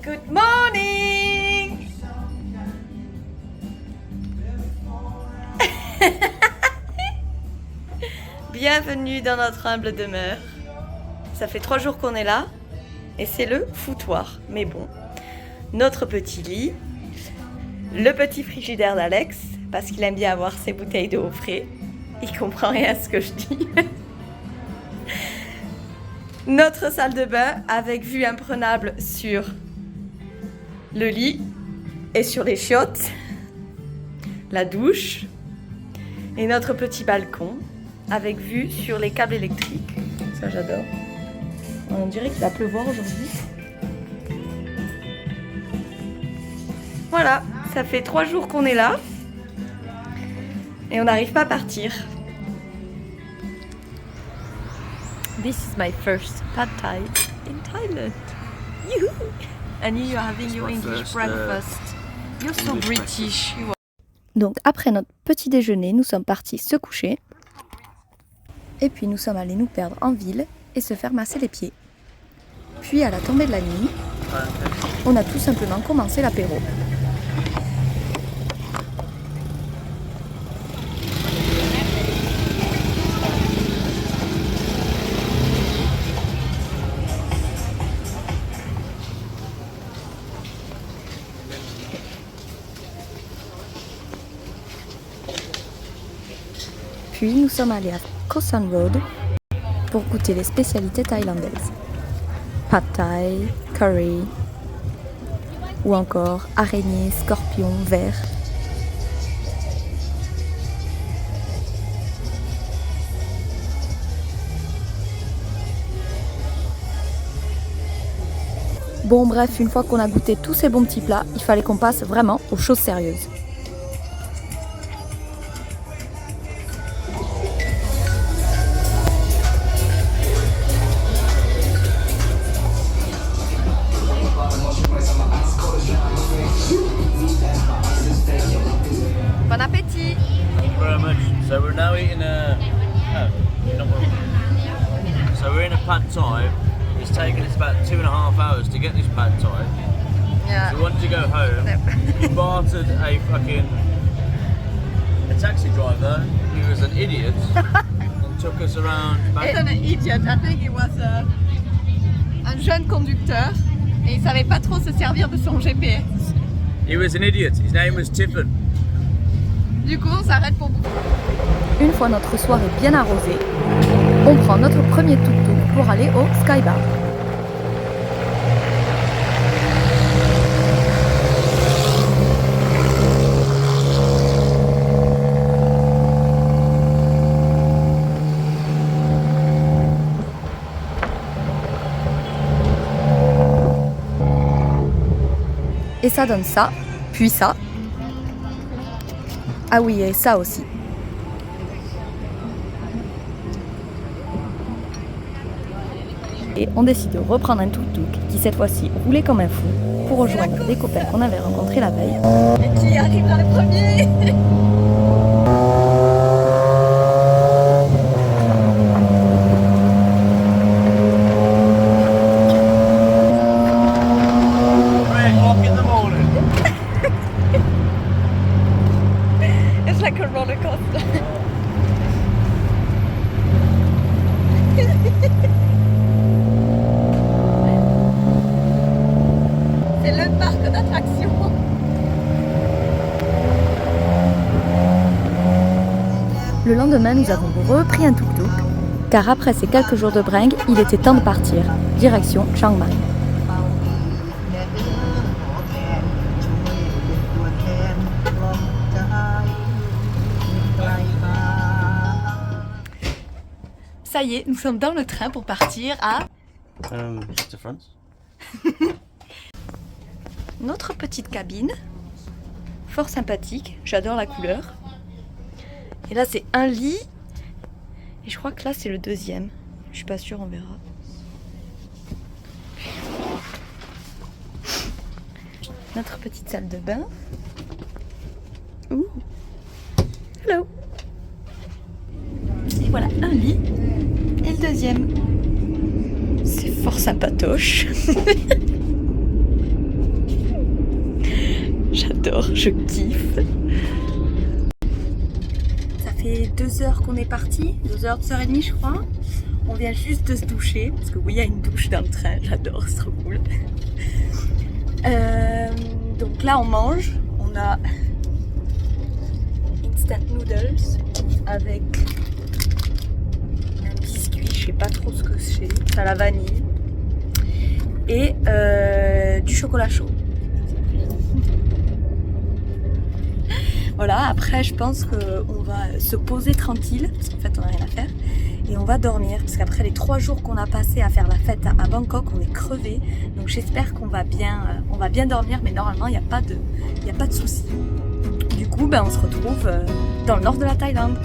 Good morning. Bienvenue dans notre humble demeure. Ça fait 3 jours qu'on est là et c'est le foutoir. Mais bon, notre petit lit, le petit frigidaire d'Alex, parce qu'il aime bien avoir ses bouteilles d'eau au frais. Il comprend rien à ce que je dis. Notre salle de bain avec vue imprenable sur le lit et sur les chiottes, la douche et notre petit balcon avec vue sur les câbles électriques. Ça j'adore. On dirait qu'il va pleuvoir aujourd'hui. Voilà, ça fait 3 jours qu'on est là et on n'arrive pas à partir. This is my first pad thai in Thailand. Yoo-hoo! And you are having your English breakfast. You're so British. Donc après notre petit déjeuner, nous sommes partis se coucher. Et puis nous sommes allés nous perdre en ville et se faire masser les pieds. Puis à la tombée de la nuit, on a tout simplement commencé l'apéro. Puis nous sommes allés à Khao San Road pour goûter les spécialités thaïlandaises. Pad Thai, curry ou encore araignées, scorpions, vers. Bon bref, une fois qu'on a goûté tous ces bons petits plats, il fallait qu'on passe vraiment aux choses sérieuses. Bon appétit! Thank you very much. So we're now eating so we're in a pad thai. It's taken us about 2.5 hours to get this pad thai. Yeah. So we wanted to go home. We bartered a taxi driver who was an idiot and took us around. It's an idiot. I think it was un jeune conducteur et il savait pas trop se servir de son GPS. He was an idiot. His name was Tiffin. Du coup, on s'arrête pour bouffer. Une fois notre soirée bien arrosée, on prend notre premier tuk-tuk pour aller au Sky Bar. Et ça donne ça, puis ça. Ah oui, et ça aussi. Et on décide de reprendre un tuk-tuk qui cette fois-ci roulait comme un fou pour rejoindre des copains qu'on avait rencontrés la veille. Et qui arrive dans le premier? It's like a roller coaster. C'est le parc d'attractions. Le lendemain, nous avons repris un tuk-tuk, car après ces quelques jours de bringue, il était temps de partir, direction Chiang Mai. Ça y est, nous sommes dans le train pour partir à Just to France. notre petite cabine. Fort sympathique, j'adore la couleur. Et là c'est un lit. Et je crois que là c'est le deuxième. Je suis pas sûre, on verra. Notre petite salle de bain. Ouh. Hello. Et voilà, un lit. Et le deuxième. C'est fort sympatoche. je kiffe. Ça fait 2 heures qu'on est parti, 2 heures, 2 heures et demie je crois. On vient juste de se doucher, parce que oui, il y a une douche dans le train, j'adore, c'est trop cool. Donc là on mange, on a instant noodles avec un biscuit, je sais pas trop ce que c'est, à la vanille et du chocolat chaud. Voilà, après je pense qu'on va se poser tranquille, parce qu'en fait on n'a rien à faire, et on va dormir, parce qu'après les 3 jours qu'on a passé à faire la fête à Bangkok, on est crevé, donc j'espère qu'on va bien dormir, mais normalement il n'y a pas de soucis. Du coup, on se retrouve dans le nord de la Thaïlande.